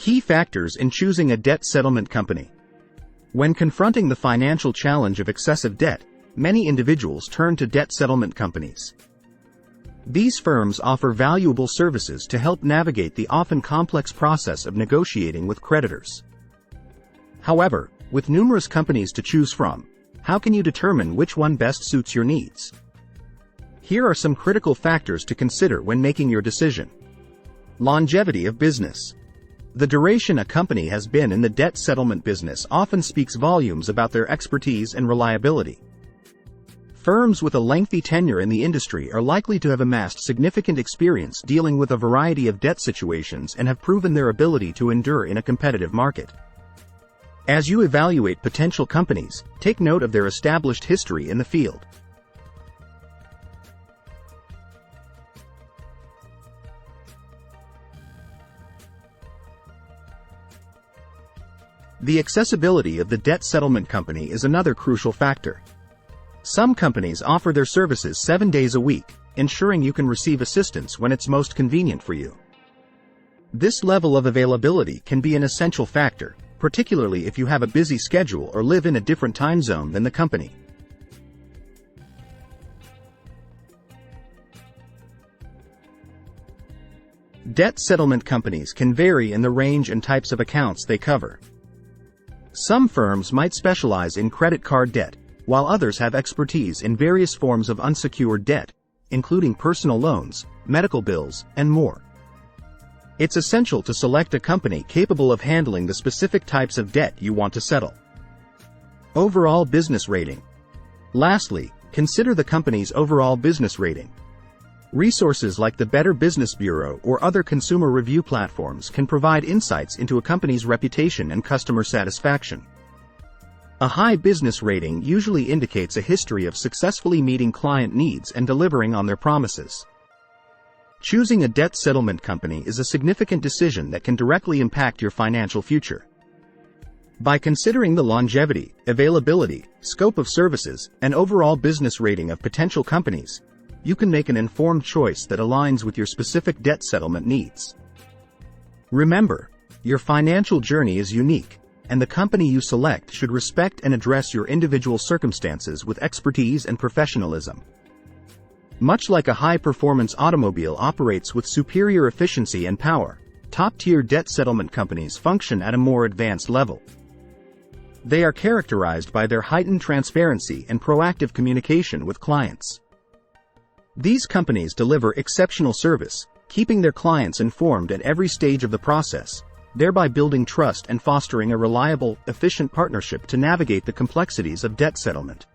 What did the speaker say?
Key factors in choosing a debt settlement company. When confronting the financial challenge of excessive debt, many individuals turn to debt settlement companies. These firms offer valuable services to help navigate the often complex process of negotiating with creditors. However, with numerous companies to choose from, how can you determine which one best suits your needs? Here are some critical factors to consider when making your decision. Longevity of business. The duration a company has been in the debt settlement business often speaks volumes about their expertise and reliability. Firms with a lengthy tenure in the industry are likely to have amassed significant experience dealing with a variety of debt situations and have proven their ability to endure in a competitive market. As you evaluate potential companies, take note of their established history in the field. The accessibility of the debt settlement company is another crucial factor. Some companies offer their services 7 days a week, ensuring you can receive assistance when it's most convenient for you. This level of availability can be an essential factor, particularly if you have a busy schedule or live in a different time zone than the company. Debt settlement companies can vary in the range and types of accounts they cover. Some firms might specialize in credit card debt, while others have expertise in various forms of unsecured debt, including personal loans, medical bills, and more. It's essential to select a company capable of handling the specific types of debt you want to settle. Overall business rating. Lastly, consider the company's overall business rating. Resources like the Better Business Bureau or other consumer review platforms can provide insights into a company's reputation and customer satisfaction. A high business rating usually indicates a history of successfully meeting client needs and delivering on their promises. Choosing a debt settlement company is a significant decision that can directly impact your financial future. By considering the longevity, availability, scope of services, and overall business rating of potential companies, you can make an informed choice that aligns with your specific debt settlement needs. Remember, your financial journey is unique, and the company you select should respect and address your individual circumstances with expertise and professionalism. Much like a high-performance automobile operates with superior efficiency and power, top-tier debt settlement companies function at a more advanced level. They are characterized by their heightened transparency and proactive communication with clients. These companies deliver exceptional service, keeping their clients informed at every stage of the process, thereby building trust and fostering a reliable, efficient partnership to navigate the complexities of debt settlement.